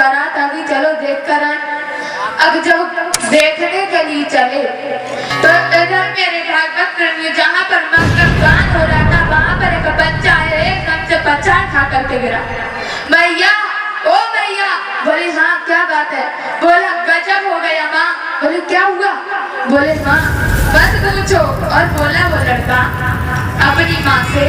करा था कि चलो देख कर आए। अब जब देखने के लिए चले तो इधर मेरे भागवत में जहाँ पर मंगल गान हो रहा था वहाँ पर एक बच्चा है एकदम से पछाड़ खा करके गिरा। मैया, ओ मैया। बोले हाँ क्या बात है? बोला गजब हो गया माँ। बोले क्या हुआ? बोले माँ मत पूछो। और बोला वो लड़का अपनी माँ से,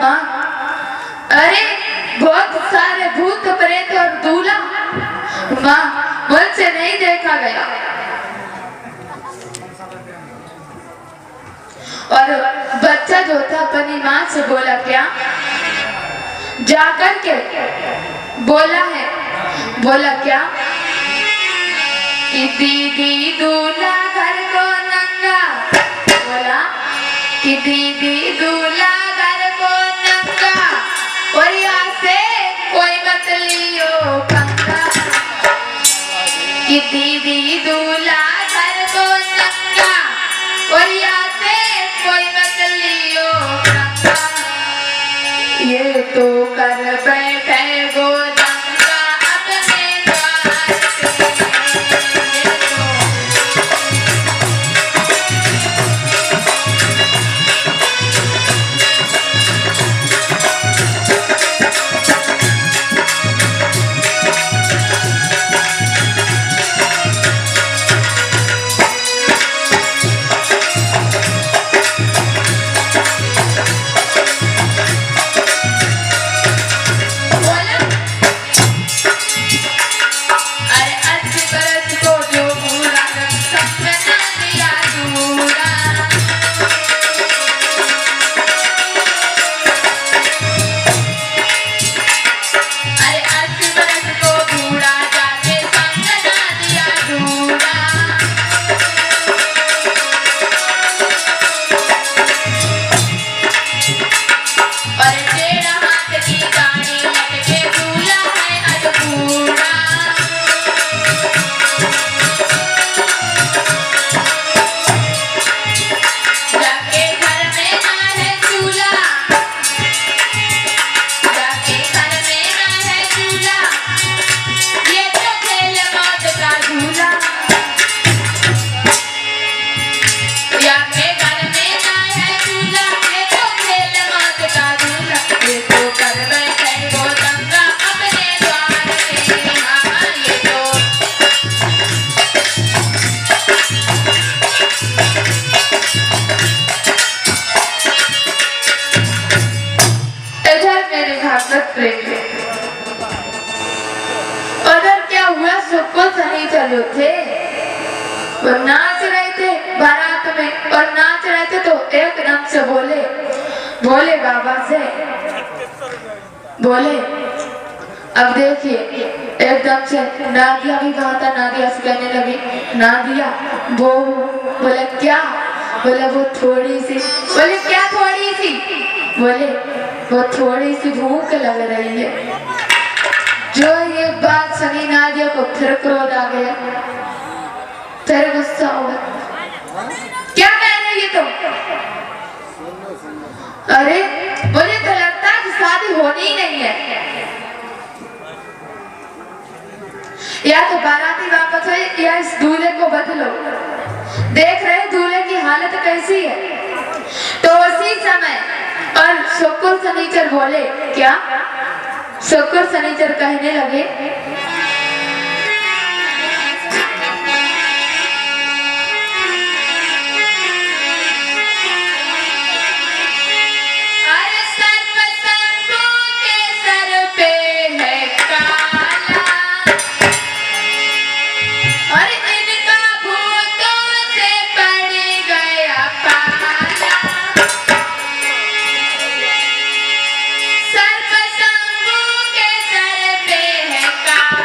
माँ, अरे बहुत सारे भूत प्रेत और दूल्हा माँ मुझसे नहीं देखा गया। और बच्चा जो था अपनी माँ से बोला क्या, जाकर के बोला है, बोला क्या कि दीदी दूल्हा घर को नंगा, बोला कि दीदी दूल्हा घर को नंगा और यहाँ से कोई मत लियो पंगा, कि दीदी दूल्हा घर को नंगा और यहाँ से कोई मत लियो पंगा, ये तो कर बैठे गोरंगा अपने द्वार पे। उधर क्या हुआ, सबको सही चलो थे, वो नाच रहे थे बारात में और नाच रहे थे तो एकदम से बोले, बोले बाबा से, बोले अब देखिए एकदम से नादिया भी कहा था, नादिया से कहने लगी, नादिया वो, बोले क्या, बोले वो थोड़ी सी, बोले क्या थोड़ी सी, बोले वो थोड़ी सी भूख लग रही है। जो ये बात सुनी नादिया को फिर क्रोध आ गया, फिर गुस्सा हो गया, क्या कह रही है तुम, अरे मुझे तो लगता है कि शादी होनी ही नहीं है, या तो बाराती वापस हो या इस दूल्हे को बदलो, देख रहे दूल्हे की हालत कैसी है। तो उसी समय और शुक्र शनिचर बोले क्या, शुक्र शनिचर कहने लगे, अरे सर्प शंभू के सर पे है काला, और इनका भूतों से पड़ गया पाला, सर्प शंभू के सर पे है काला।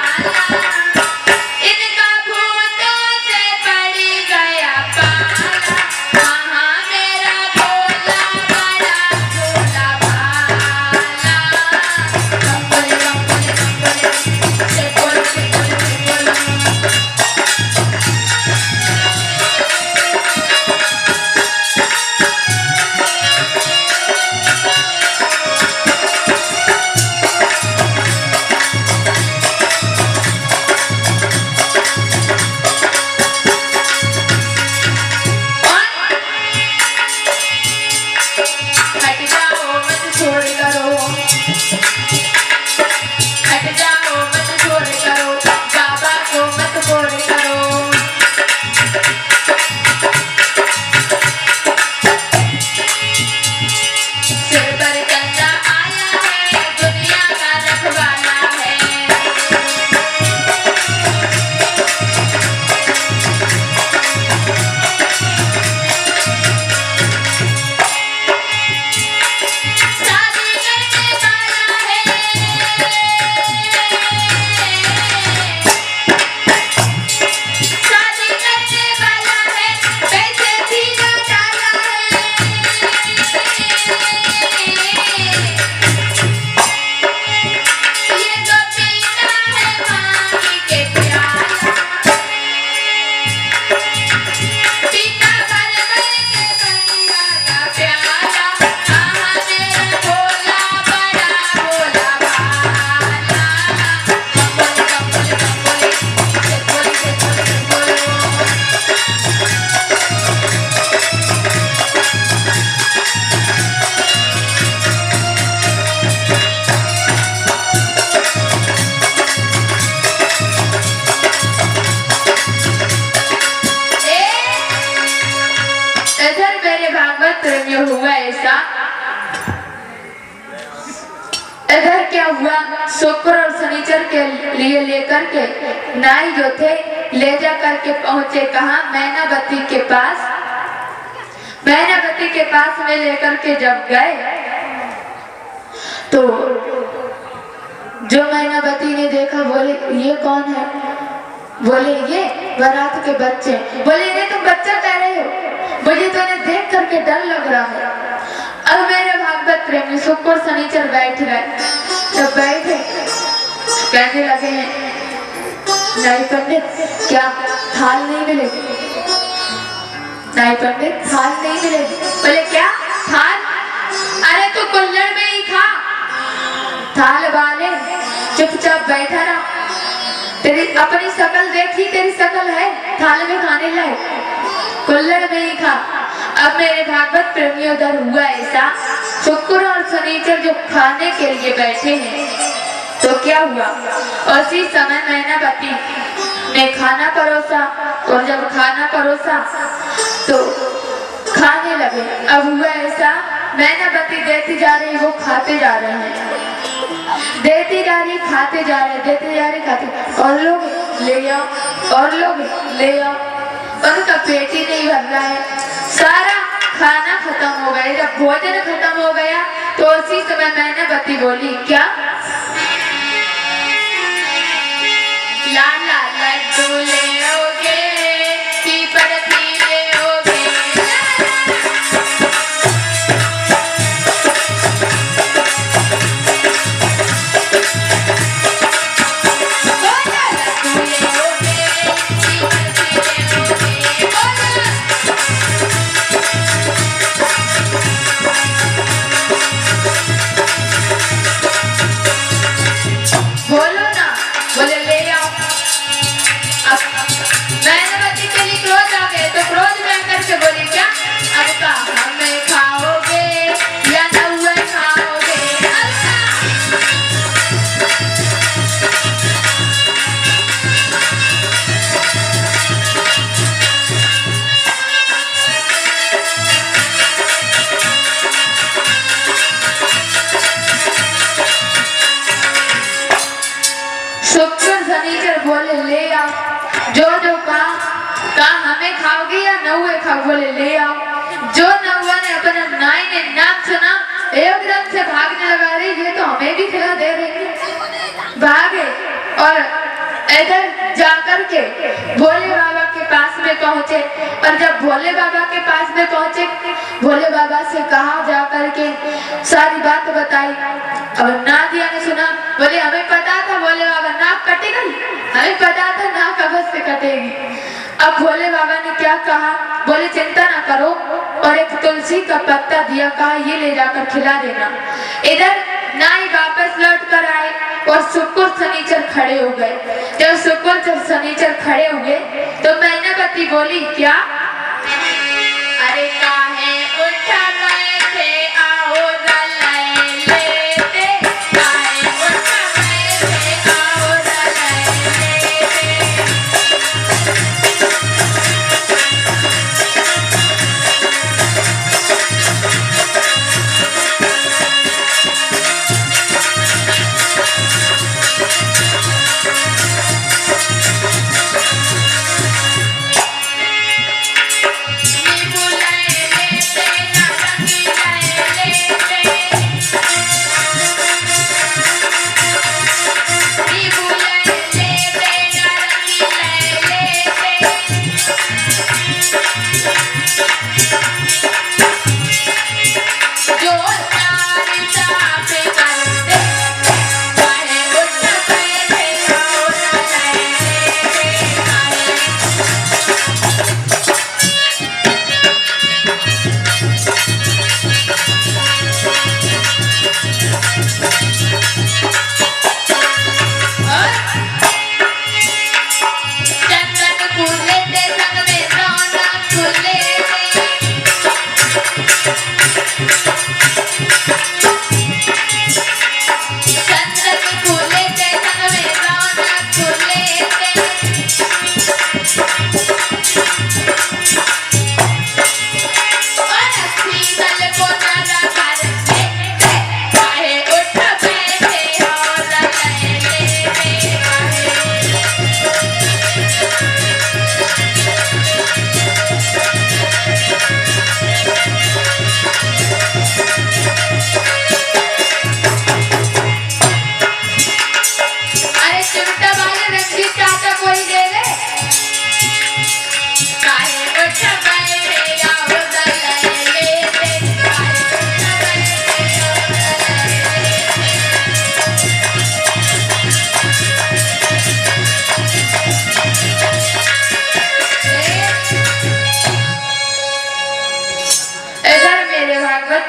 ऐसा। इधर क्या हुआ, शुक्र और शनिचर के लिए लेकर के नाई जो थे ले जा करके पहुंचे कहा, मैनावती के पास। मैनावती के पास में लेकर के जब गए तो जो मैनावती ने देखा, बोले ये कौन है? बोले ये बारात के बच्चे। बोले इन्हें तुम बच्चा कह रहे हो, मुझे तो इन्हें देख करके डर लग रहा है। अब मेरे भागवत प्रेमी शुक्र शनिचर बैठ गए। जब बैठे कहने लगे हैं, नाई पंडित क्या थाल नहीं मिलेगी? नाई पंडित थाल नहीं मिलेगी। बोले क्या थाल? अरे तू कुल्हड़ में ही खा, थाल वाले चुपचाप बैठा रहा। तेरी अपनी शकल देखी, तेरी शकल है थाल में खाने लायक, कुल्हड़ में ही खा। अब मेरे भागवत प्रेमियों, उधर हुआ ऐसा, शुक्र और शनिचर जो खाने के लिए बैठे हैं, तो क्या हुआ, उसी समय मैनावती ने खाना परोसा। और जब खाना परोसा तो खाने लगे। अब हुआ ऐसा, मैनावती देती जा रही, वो खाते जा रहे हैं, देती जा रही, खाते जा रहे, देते जा रहे, खाते। और लोग ले आओ, और लोग ले आओ, उनका पेट ही नहीं भर रहा है। सारा खाना खत्म हो गया। जब भोजन खत्म हो गया तो उसी समय मैनावती बोली, क्या लाला लड्डू ले आओगे, बर्फी ले आओगे? बोलो ना, बोले ले आओ। अब मैनावती के लिए क्रोध आ गए, तो क्रोध में करके बोली, क्या अब का हमें खाओगे या नौवे खाओगे? शुक्र शनिचर बोले ले आओ। जो जो कहा हमें खाओगे या नौवे खाओ? बोले ले आओ। जो नौवा ने अपना नाई ने नाम सुना, एकदम से भागने लगा, रही ये तो हमें भी खिला दे रही। भागे और इधर जाकर के भोले बाबा के पास में पहुंचे। और जब भोले बाबा के पास में पहुंचे, भोले बाबा से कहा, जाकर के सारी बात बताई। अब नादिया ने सुना, बोले हमें पता था भोले बाबा नाक कटेगी, हमें पता था नाक अवश्य कटेगी। अब भोले बाबा ने क्या कहा, बोले चिंता ना करो, और एक तुलसी का पत्ता दिया, कहा ये ले जाकर खिला देना। इधर नाई वापस लौट कर आए और शुक्र शनिचर खड़े हो गए। जब शुक्र शनिचर खड़े हुए तो मैनावती बोली, क्या अरे काहे उठा गए थे, आओ रलाए लेते, काहे उठा गए थे, आओ रलाए लेते।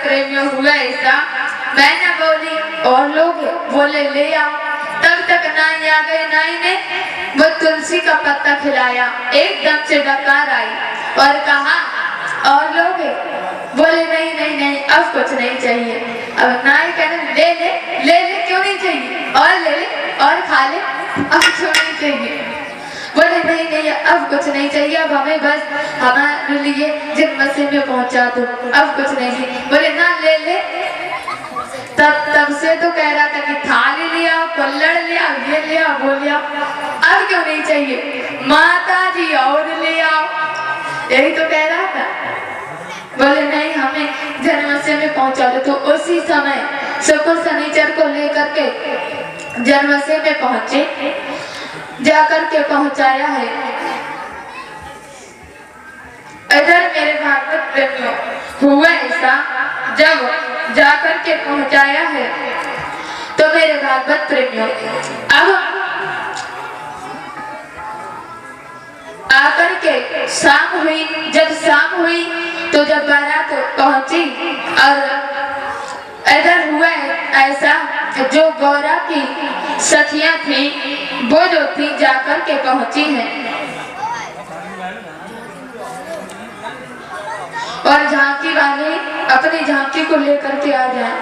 प्रेमियों हुआ ऐसा, मैं न बोली और लोग बोले ले आओ। तब तक नाई आ गए। नाई ने वो तुलसी का पत्ता खिलाया। एकदम से डकार आई और कहा और लोग बोले नहीं नहीं नहीं अब कुछ नहीं चाहिए। अब नाई कहने ले ले ले ले क्यों नहीं चाहिए, और ले ले और खा ले, अब क्यों नहीं चाहिए। बोले नहीं नहीं अब कुछ नहीं चाहिए, अब हमें बस हमारे लिए जन्मदिन में पहुंचा दो, अब कुछ नहीं चाहिए। बोले ना ले ले। तब से तो कह रहा था कि थाली ले आओ, कुल्हड़ ले आओ, ये ले आओ, वो ले आओ, अब क्यों नहीं चाहिए। माता जी और ले आओ, यही तो कह रहा था। बोले नहीं हमें जन्मदिन में पहुंचा दो। तो उसी समय शुक्र शनिचर को लेकर के जन्मदिन में पहुंचे, जाकर के पहुंचाया है। इधर मेरे भागवत प्रेमियों हुआ ऐसा, जब जाकर के पहुंचाया है तो मेरे भागवत प्रेमियों अब आकर के शाम हुई। जब शाम हुई तो जब बारात पहुंची और इधर हुआ ऐसा, जो गौरा की सखियां थी वो जो थी जाकर के पहुंची हैं और झांकी वाले अपनी झांकी को लेकर के आ जाए,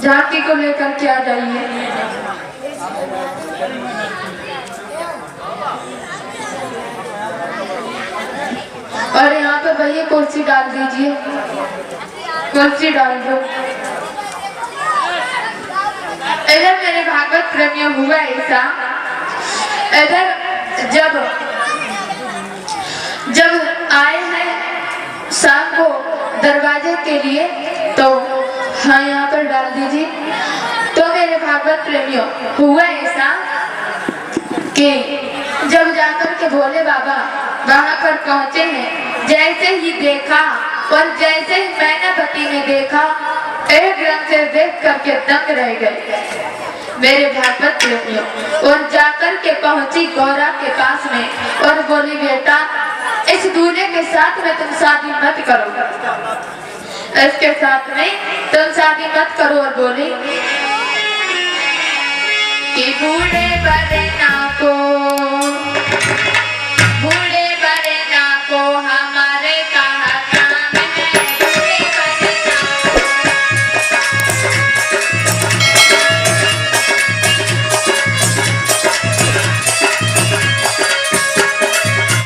झांकी को लेकर के आ जाइए। और यहाँ पे भैया कुर्सी डाल दीजिए, कुर्सी डाल दो। इधर मेरे भागवत प्रेमियों हुआ ऐसा, इधर जब आए हैं शाम को दरवाजे के लिए, तो हाँ यहाँ पर डाल दीजिए। तो मेरे भागवत प्रेमियों हुआ ऐसा कि जब जाकर के भोले बाबा वहां पर पहुंचे हैं, जैसे ही देखा और जैसे ही मैनापति ने देखा, एकदम से देख करके दंग रह गए मेरे भागवत प्रेमियों। और जाकर के पहुंची गौरा के पास में और बोली बेटा इस दूल्हे के साथ में तुम शादी मत करो, इसके साथ में तुम शादी मत करो। और बोली कि बूढ़े बरना को